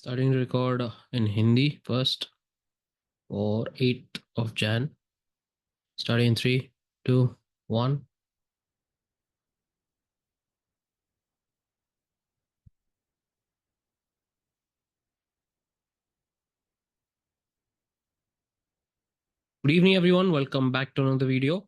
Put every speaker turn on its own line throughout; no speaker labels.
Starting to record in Hindi first for 8th of Jan. Starting in 3, 2, 1. Good evening everyone, welcome back to another video.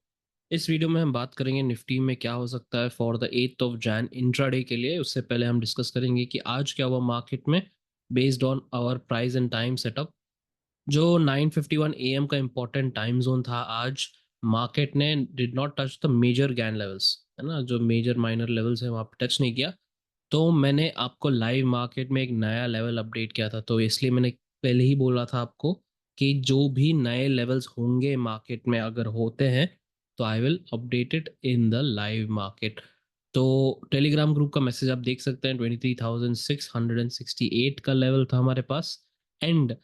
इस video में हम बात करेंगे Nifty में क्या हो सकता है for the 8th of Jain intraday के लिए। उससे पहले हम डिस्कस करेंगे कि आज क्या हुआ मार्केट में based on our price and time setup. जो 9:51 AM का इंपॉर्टेंट टाइम जोन था आज, मार्केट ने did not touch the major gain levels, है ना। जो मेजर माइनर लेवल्स है वहाँ पे टच नहीं किया। तो मैंने आपको लाइव मार्केट में एक नया लेवल अपडेट किया था, तो इसलिए मैंने पहले ही बोला था आपको कि जो भी नए लेवल्स होंगे मार्केट में अगर होते हैं तो I will update it in the live market. तो टेलीग्राम ग्रुप का मैसेज आप देख सकते हैं, 23,668 का लेवल था हमारे पास। एंड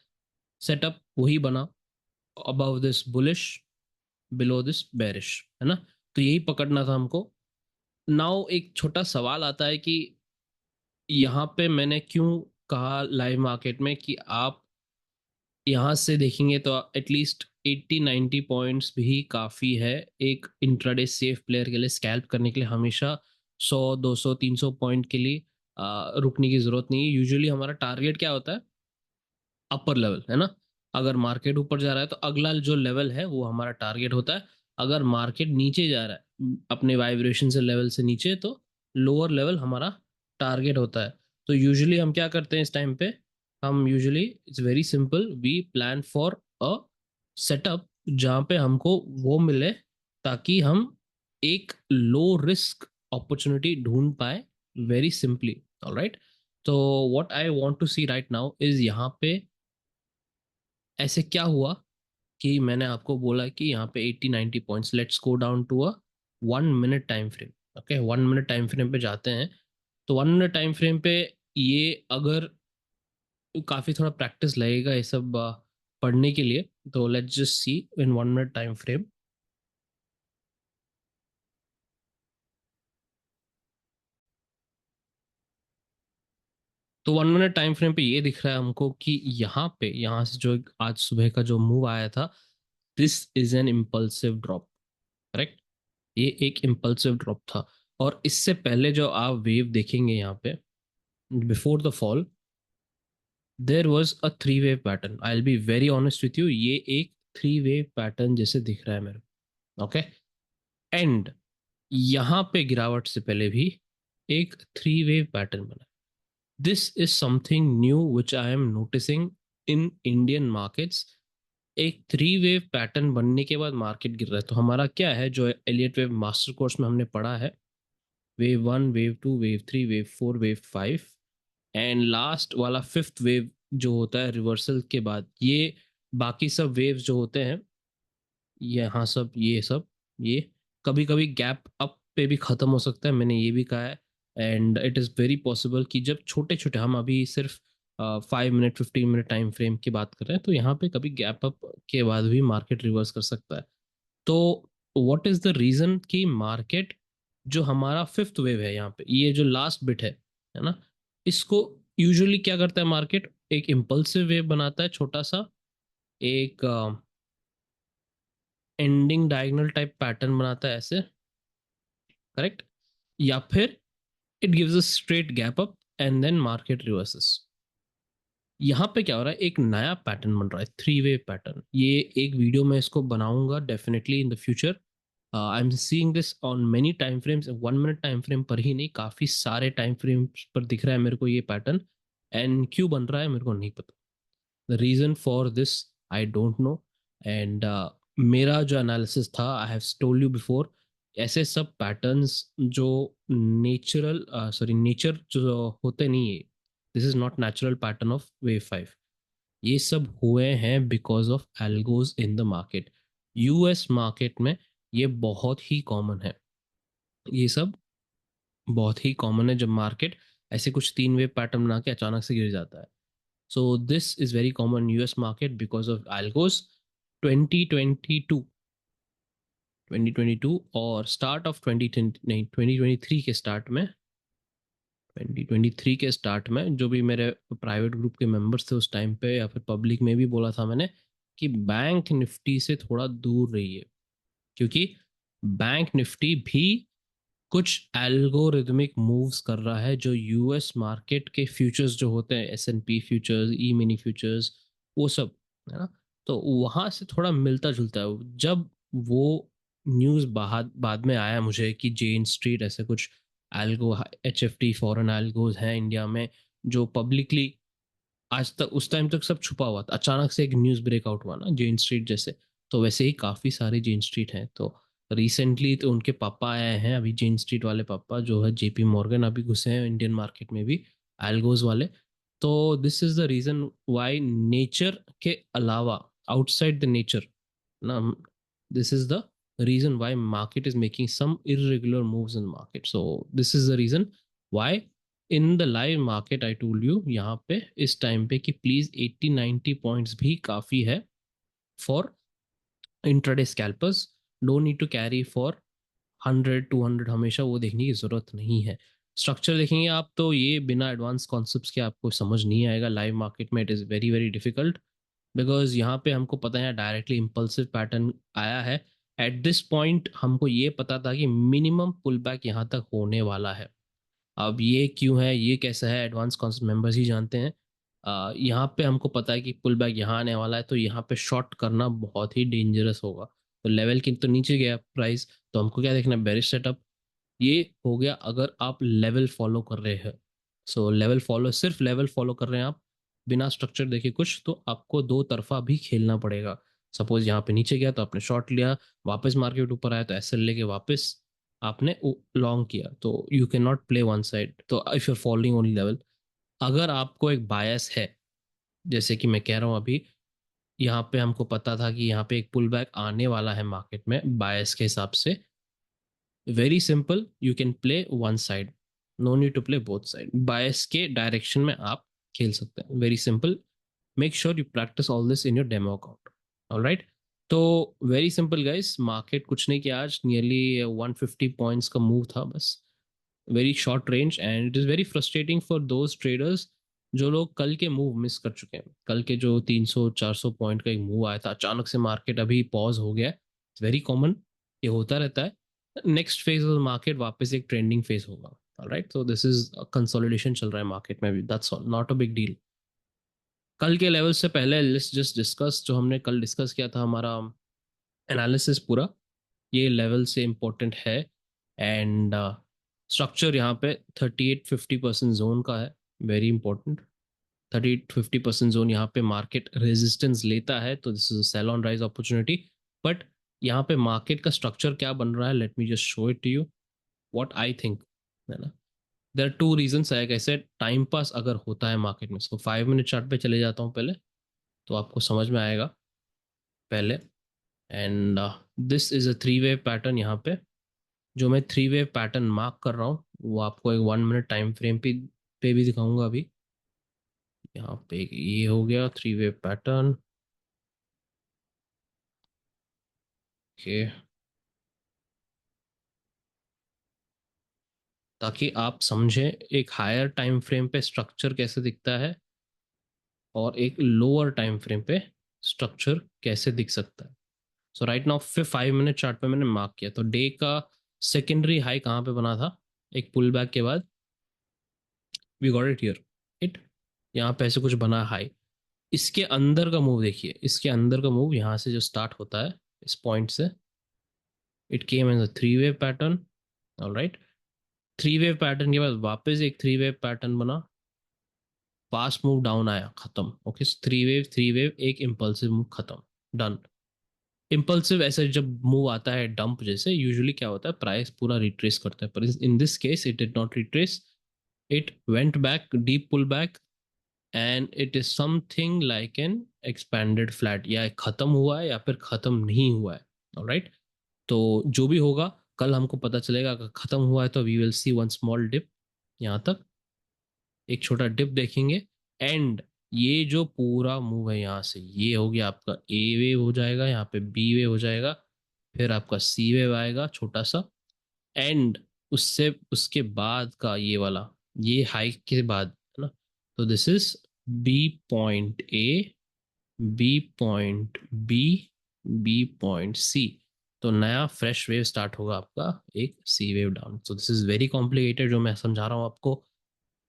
सेटअप वही बना, above this bullish, below this bearish, है ना। तो यही पकड़ना था हमको। नाउ एक छोटा सवाल आता है कि यहाँ पे मैंने क्यों कहा लाइव मार्केट में कि आप यहाँ से देखेंगे तो एटलीस्ट 80-90 पॉइंट्स भी काफ़ी है एक इंट्राडे सेफ प्लेयर के लिए। स्कैल्प करने के लिए हमेशा 100, 200, 300 पॉइंट के लिए रुकने की ज़रूरत नहीं है। यूजुअली हमारा टारगेट क्या होता है? अपर लेवल, है ना। अगर मार्केट ऊपर जा रहा है तो अगला जो लेवल है वो हमारा टारगेट होता है। अगर मार्केट नीचे जा रहा है अपने वाइब्रेशन से लेवल से नीचे, तो लोअर लेवल हमारा टारगेट होता है। तो यूजुअली हम क्या करते हैं इस टाइम पे? हम usually it's very simple, we plan for a setup जहाँ पे हमको वो मिले, ताकि हम एक लो रिस्क अपॉर्चुनिटी ढूंढ पाए, वेरी सिंपली। ऑलराइट। तो what I want to see right now is, यहाँ पे ऐसे क्या हुआ कि मैंने आपको बोला कि यहाँ पे 80-90 points. Let's go down to a 1 minute time frame. Okay, 1 minute time frame पे जाते हैं। तो 1 मिनट टाइम फ्रेम पे ये अगर काफ़ी थोड़ा प्रैक्टिस लगेगा ये सब पढ़ने के लिए। तो let's just see in 1 minute time frame. तो 1 मिनट टाइम फ्रेम पे ये दिख रहा है हमको कि यहाँ से जो आज सुबह का जो मूव आया था, this is an impulsive drop. Correct, ये एक इम्पल्सिव ड्रॉप था। और इससे पहले जो आप वेव देखेंगे यहाँ पे, before the fall there was a three wave pattern. I will be very honest with you, ये एक थ्री वेव पैटर्न जैसे दिख रहा है मेरे को। ओके, एंड यहाँ पे गिरावट से पहले भी एक थ्री वेव पैटर्न बना। This is something new which I am noticing in Indian markets. एक थ्री वेव पैटर्न बनने के बाद मार्केट गिर रहा है। तो हमारा क्या है, जो एलियट वेव मास्टर कोर्स में हमने पढ़ा है, wave one, wave two, wave three, wave four, wave five, and last वाला फिफ्थ वेव जो होता है रिवर्सल के बाद, ये बाकी सब वेव्स जो होते हैं, यहाँ सब ये सब ये कभी कभी गैप अप पे भी खत्म हो सकता है, मैंने ये भी कहा है। And it is very possible कि जब छोटे छोटे, हम अभी सिर्फ 5 मिनट 15 मिनट टाइम फ्रेम की बात कर रहे हैं, तो यहाँ पे कभी गैप अप के बाद भी मार्केट रिवर्स कर सकता है। तो व्हाट इज द रीजन कि मार्केट, जो हमारा फिफ्थ वेव है यहाँ पे, ये जो लास्ट बिट है ना, इसको यूजुअली क्या करता है मार्केट? एक इम्पल्सिव वेव बनाता है छोटा सा, एक एंडिंग डायगोनल टाइप पैटर्न बनाता है ऐसे। करेक्ट, या फिर it gives a straight gap up and then market reverses. यहाँ पे क्या हो रहा है, एक नया पैटर्न बन रहा है, थ्री वेव पैटर्न। ये एक वीडियो में इसको बनाऊंगा definitely in the future. I am seeing this on many time frames, 1 minute time frame पर ही नहीं, काफी सारे टाइम फ्रेम्स पर दिख रहा है मेरे को ये पैटर्न। एंड क्यों बन रहा है मेरे को नहीं पता, the reason for this I don't know. And मेरा जो एनालिसिस था, I have told you before, ऐसे सब पैटर्न्स जो नेचुरल सॉरी नेचर जो होते नहीं है, this is not natural pattern of wave five. ये सब हुए हैं because of algos in the market. US market में ये बहुत ही कॉमन है, ये सब बहुत ही कॉमन है, जब मार्केट ऐसे कुछ तीन वेव पैटर्न बना के अचानक से गिर जाता है। सो this is very common US market because of algos. 2022 2022 और स्टार्ट ऑफ 2020, नहीं 2023 के स्टार्ट में 2023 के स्टार्ट में जो भी मेरे प्राइवेट ग्रुप के मेंबर्स थे उस टाइम पे, या फिर पब्लिक में भी बोला था मैंने कि बैंक निफ्टी से थोड़ा दूर रहिए, क्योंकि बैंक निफ्टी भी कुछ एल्गोरिदमिक मूव्स कर रहा है, जो यूएस मार्केट के फ्यूचर्स जो होते हैं, एस एन पी फ्यूचर्स, ई मिनी फ्यूचर्स, वो सब, है ना। तो वहां से थोड़ा मिलता जुलता है। जब वो न्यूज़ बाद में आया मुझे कि जेन स्ट्रीट ऐसे कुछ algo, H F T foreign algos हैं इंडिया में, जो पब्लिकली आज तक, उस टाइम तक सब छुपा हुआ था, अचानक से एक न्यूज़ ब्रेकआउट हुआ ना जेन स्ट्रीट जैसे। तो वैसे ही काफ़ी सारे जेन स्ट्रीट हैं। तो रिसेंटली तो उनके पापा आए हैं अभी, जेन स्ट्रीट वाले पापा जो है जेपी मॉर्गन, अभी घुसे हैं इंडियन मार्केट में भी, एल्गोज वाले। तो this is the reason why nature के अलावा, आउटसाइड द नेचर ना, this is the reason why market is making some irregular moves in the market. So this is the reason why in the live market I told you यहाँ पे इस time पे कि please 80-90 points भी काफ़ी है for intraday scalpers. No need to carry for 100-200, हमेशा वो देखने की ज़रूरत नहीं है। स्ट्रक्चर देखेंगे आप तो ये बिना एडवांस कॉन्सेप्ट्स के आपको समझ नहीं आएगा लाइव मार्केट में। It is very very difficult, because यहाँ पे हमको पता है डायरेक्टली इम्पल्सिव पैटर्न आया है। एट दिस पॉइंट हमको ये पता था कि मिनिमम पुल बैक यहाँ तक होने वाला है। अब ये क्यों है, ये कैसा है, एडवांस कॉन्सेप्ट मेंबर्स ही जानते हैं। यहाँ पे हमको पता है कि पुल बैक यहाँ आने वाला है, तो यहाँ पे शॉर्ट करना बहुत ही डेंजरस होगा। तो लेवल की तो नीचे गया प्राइस, तो हमको क्या देखना है, बेरिश सेटअप। ये हो गया अगर आप लेवल फॉलो कर रहे हैं। सो लेवल फॉलो, सिर्फ लेवल फॉलो कर रहे हैं आप बिना स्ट्रक्चर देखे कुछ, तो आपको दो तरफा भी खेलना पड़ेगा। सपोज यहाँ पे नीचे गया तो आपने शॉर्ट लिया, वापस मार्केट ऊपर आया तो एसएल लेके वापस आपने लॉन्ग किया, तो you can not play one side. तो if you are following only level, अगर आपको एक बायस है, जैसे कि मैं कह रहा हूँ अभी, यहाँ पे हमको पता था कि यहाँ पे एक पुल बैक आने वाला है मार्केट में बायस के हिसाब से, very simple, you can play one side, no need to play both side. Bias के डायरेक्शन में आप खेल सकते हैं, very simple. Make sure you practice all this in your demo account. Alright. तो वेरी सिंपल गाइस, मार्केट कुछ नहीं किया आज, नियरली 150 पॉइंट्स का मूव था बस, very short range. And it is very frustrating for those traders जो लोग कल के मूव मिस कर चुके हैं। कल के जो 300-400 पॉइंट का एक मूव आया था, अचानक से मार्केट अभी पॉज हो गया है, इट्स वेरी कॉमन, ये होता रहता है। नेक्स्ट फेज ऑफ मार्केट वापस एक ट्रेंडिंग फेज होगा। ऑलराइट, तो दिस इज कंसोलिडेशन चल रहा है मार्केट में भी, that's all, not a big deal. कल के लेवल से पहले लेट्स जस्ट डिस्कस, जो हमने कल डिस्कस किया था हमारा एनालिसिस पूरा, ये लेवल से इम्पोर्टेंट है। एंड स्ट्रक्चर यहाँ पे 38-50% जोन का है, वेरी इंपॉर्टेंट। 30-50% जोन यहाँ पे मार्केट रेजिस्टेंस लेता है, तो this is a sell on rise opportunity. But यहाँ पे मार्केट का स्ट्रक्चर क्या बन रहा है, let me just show it to you what I think, है ना। देर आर टू रीजंस है कैसे टाइम पास अगर होता है मार्केट में। सो 5 मिनट चार्ट पे चले जाता हूँ पहले, तो आपको समझ में आएगा पहले। And this is a three wave pattern. यहाँ पे जो मैं थ्री वेव पैटर्न मार्क कर रहा हूँ वो आपको एक 1 मिनट टाइम फ्रेम पे भी दिखाऊंगा अभी। यहाँ पे ये हो गया थ्री वेव पैटर्न। ओके, ताकि आप समझें एक हायर टाइम फ्रेम पे स्ट्रक्चर कैसे दिखता है और एक लोअर टाइम फ्रेम पे स्ट्रक्चर कैसे दिख सकता है। सो राइट नाउ फिर 5 मिनट चार्ट पे मैंने मार्क किया, तो डे का सेकेंडरी हाई कहाँ पे बना था, एक पुल बैक के बाद, we got it here, it, यहाँ पे ऐसे कुछ बना हाई। इसके अंदर का मूव देखिए, इसके अंदर का मूव यहाँ से जो स्टार्ट होता है इस पॉइंट से, it came as a three wave pattern. Alright, three wave pattern के बाद वापस एक थ्री वेव पैटर्न बना, फास्ट मूव डाउन आया, खत्म। ओके, थ्री वेव एक इम्पल्सिव मूव, खत्म, डन। इम्पल्सिव ऐसे जब मूव आता है डंप जैसे, यूजुअली क्या होता है, प्राइस पूरा रिट्रेस करता है, पर in this case it did not retrace, it went back, deep pull back, and it is something like an expanded flat, या खत्म हुआ है या फिर खत्म नहीं हुआ है। ऑलराइट, तो जो भी होगा कल हमको पता चलेगा। अगर खत्म हुआ है तो we will see one small dip, यहाँ तक एक छोटा डिप देखेंगे। एंड ये जो पूरा मूव है यहाँ से, ये हो गया आपका ए वेव हो जाएगा, यहाँ पे बी वेव हो जाएगा, फिर आपका सी वेव आएगा छोटा सा, एंड उससे उसके बाद का ये वाला ये हाइक के बाद, है ना। तो this is B point A, B point B, B point C. तो नया फ्रेश वेव स्टार्ट होगा आपका, एक C wave down. So this is very complicated जो मैं समझा रहा हूँ आपको।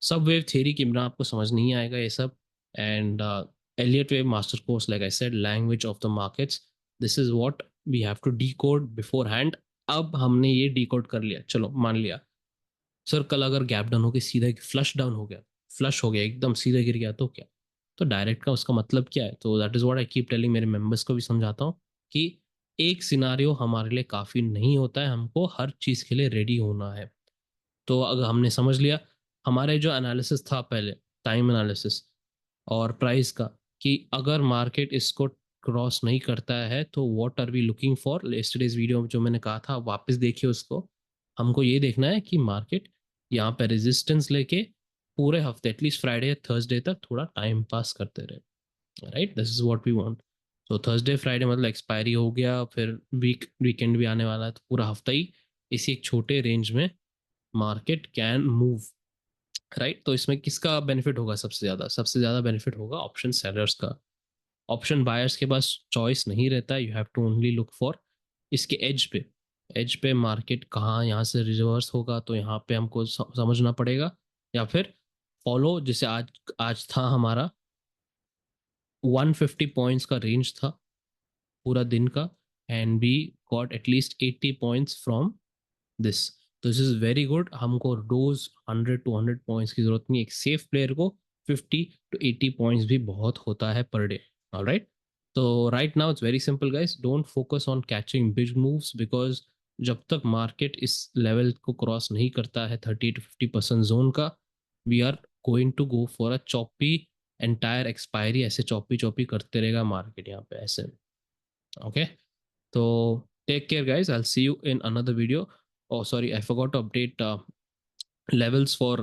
सब वेव थ्योरी के बिना आपको समझ नहीं आएगा ये सब। And Elliott wave master course, like I said, language of the markets, this is what we have to decode beforehand. अब हमने ये डी कोड कर लिया, चलो मान लिया सर कल अगर गैप डाउन हो गया, सीधा फ्लश डाउन हो गया, फ्लश हो गया एकदम सीधा गिर गया, तो क्या? तो डायरेक्ट का उसका मतलब क्या है? तो that is what I keep telling, मेरे मेंबर्स को भी समझाता हूँ कि एक सिनारियो हमारे लिए काफ़ी नहीं होता है, हमको हर चीज़ के लिए रेडी होना है। तो अगर हमने समझ लिया, हमारे जो एनालिसिस था पहले, टाइम एनालिसिस और प्राइस का, कि अगर मार्केट इसको क्रॉस नहीं करता है तो what are we looking for. Yesterday's video में जो मैंने कहा था वापस देखिए उसको। हमको ये देखना है कि मार्केट यहाँ पे रेजिस्टेंस लेके पूरे हफ्ते, एटलीस्ट फ्राइडे या थर्सडे तक थोड़ा टाइम पास करते रहे, right. This is what we want. तो थर्सडे फ्राइडे मतलब एक्सपायरी हो गया, फिर वीकेंड भी आने वाला है, तो पूरा हफ्ता ही इसी एक छोटे रेंज में मार्केट कैन मूव, राइट। तो इसमें किसका बेनिफिट होगा सबसे ज़्यादा? सबसे ज़्यादा बेनिफिट होगा ऑप्शन सेलर्स का। ऑप्शन बायर्स के पास चॉइस नहीं रहता है, you have to only look for इसके एज पे। एज पे मार्केट कहाँ यहाँ से रिवर्स होगा, तो यहाँ पे हमको समझना पड़ेगा, या फिर फॉलो, जैसे आज आज था हमारा 150 पॉइंट्स का रेंज था पूरा दिन का, and we got at least 80 points from this. तो दिस इज वेरी गुड। हमको रोज 100 to 100 पॉइंट्स की जरूरत नहीं, एक सेफ प्लेयर को 50 to 80 पॉइंट्स भी बहुत होता है पर डे। ऑलराइट। तो right now it's very simple guys, don't focus on catching big moves, because जब तक मार्केट इस लेवल को क्रॉस नहीं करता है 30 to 50% जोन का, we are going to go for a choppy entire expiry. ऐसे चॉपी चॉपी करते रहेगा मार्केट यहाँ पे ऐसे। ओके। तो take care guys, I'll see you in another video. Oh sorry, I forgot to update levels for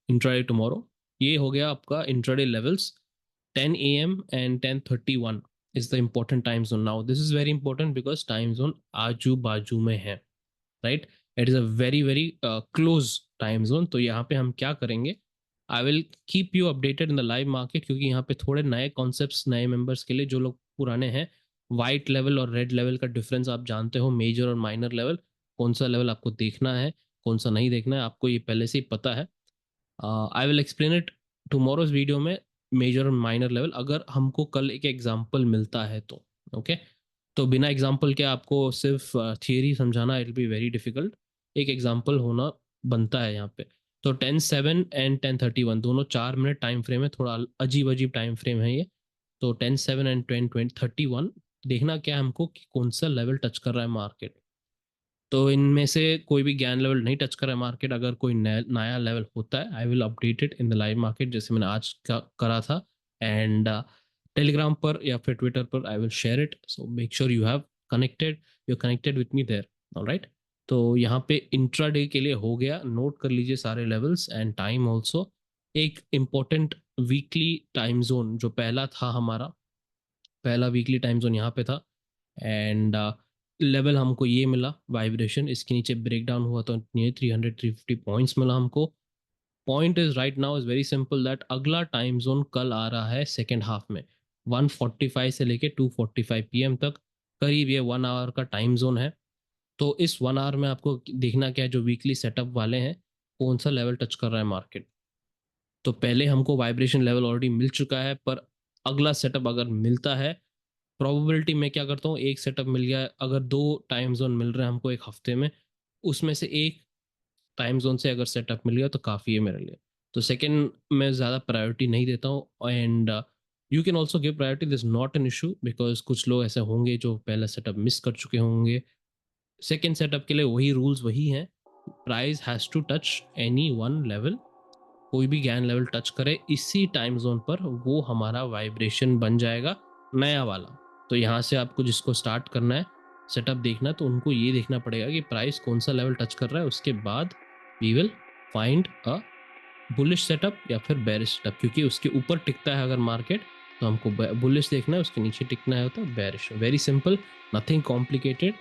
intraday tomorrow. ये हो गया आपका intraday levels, 10 a.m. and 10:31 is the important time zone now. This is very important because time zone आजू बाजू में है, right. It is a very very close time zone. तो यहाँ पे हम क्या करेंगे, I will keep you updated in the live market, क्योंकि यहाँ पे थोड़े नए कॉन्सेप्ट्स नए मेंबर्स के लिए, जो लोग पुराने हैं, वाइट लेवल और रेड लेवल का डिफरेंस आप जानते हो, मेजर और माइनर लेवल, कौन सा लेवल आपको देखना है कौन सा नहीं देखना है, आपको ये पहले से ही पता है। I will explain it tomorrow's video में, मेजर और माइनर लेवल, अगर हमको कल एक एग्जाम्पल मिलता है तो। ओके। तो बिना एग्जाम्पल के आपको सिर्फ थियरी समझाना, इट बी वेरी डिफिकल्ट। एक एग्जाम्पल होना बनता है यहाँ पे। तो 10:07 एंड 10:31 दोनों 4 मिनट टाइम फ्रेम है, थोड़ा अजीब अजीब टाइम फ्रेम है ये। तो 10:07 एंड 10:31 देखना क्या है हमको, कि कौन सा लेवल टच कर रहा है मार्केट। तो इनमें से कोई भी ज्ञान लेवल नहीं टच कर रहा है मार्केट, अगर कोई नया लेवल होता है I will update it in the live market, जैसे मैंने आज का करा था। एंड टेलीग्राम पर या फिर ट्विटर पर I will share it, so make sure you connected with me there. Alright. तो यहाँ पे इंट्राडे के लिए हो गया, नोट कर लीजिए सारे लेवल्स एंड टाइम ऑल्सो। एक इम्पोर्टेंट वीकली टाइम जोन जो पहला था हमारा, पहला वीकली टाइम जोन यहाँ पे था। एंड लेवल हमको ये मिला वाइब्रेशन, इसके नीचे ब्रेक डाउन हुआ तो ये 300-350 पॉइंट्स मिला हमको। Point is right now is very simple, that अगला टाइम जोन कल आ रहा है सेकेंड हाफ में, 1:45 से लेके 2:45 PM तक, करीब ये 1 आवर का टाइम जोन है। तो इस 1 आवर में आपको देखना क्या है, जो वीकली सेटअप वाले हैं कौन सा लेवल टच कर रहा है मार्केट। तो पहले हमको वाइब्रेशन लेवल ऑलरेडी मिल चुका है, पर अगला सेटअप अगर मिलता है, प्रोबेबिलिटी मैं क्या करता हूँ, एक सेटअप मिल गया, अगर 2 टाइम जोन मिल रहे हैं हमको एक हफ्ते में, उसमें से एक टाइम जोन से अगर सेटअप मिल गया तो काफ़ी है मेरे लिए। तो सेकंड मैं ज़्यादा प्रायोरिटी नहीं देता हूँ। And you can also give priority, this not an issue, because कुछ लोग ऐसे होंगे जो पहला सेटअप मिस कर चुके होंगे। सेकेंड सेटअप के लिए वही रूल्स वही हैं, price has to touch any one level, कोई भी ज्ञान लेवल टच करे इसी टाइम जोन पर, वो हमारा वाइब्रेशन बन जाएगा नया वाला। तो यहाँ से आपको जिसको स्टार्ट करना है सेटअप देखना, तो उनको ये देखना पड़ेगा कि प्राइस कौन सा लेवल टच कर रहा है, उसके बाद we will find a bullish setup या फिर बेरिश सेटअप, क्योंकि उसके ऊपर टिकता है अगर मार्केट तो हमको बुलिश देखना है, उसके नीचे टिकना है होता है bearish. Very simple, nothing complicated.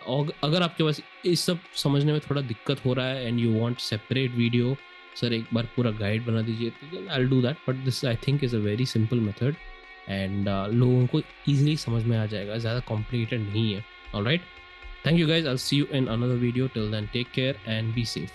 और अगर आपके पास इस सब समझने में थोड़ा दिक्कत हो रहा है and you want separate video sir एक बार पूरा गाइड बना दीजिए, तो I will do that, but this I think is a very simple method and लोगों को ईजिली समझ में आ जाएगा, ज़्यादा कॉम्प्लिकेटेड नहीं है. Alright, thank you guys, I will see you in another video. Till then take care and be safe.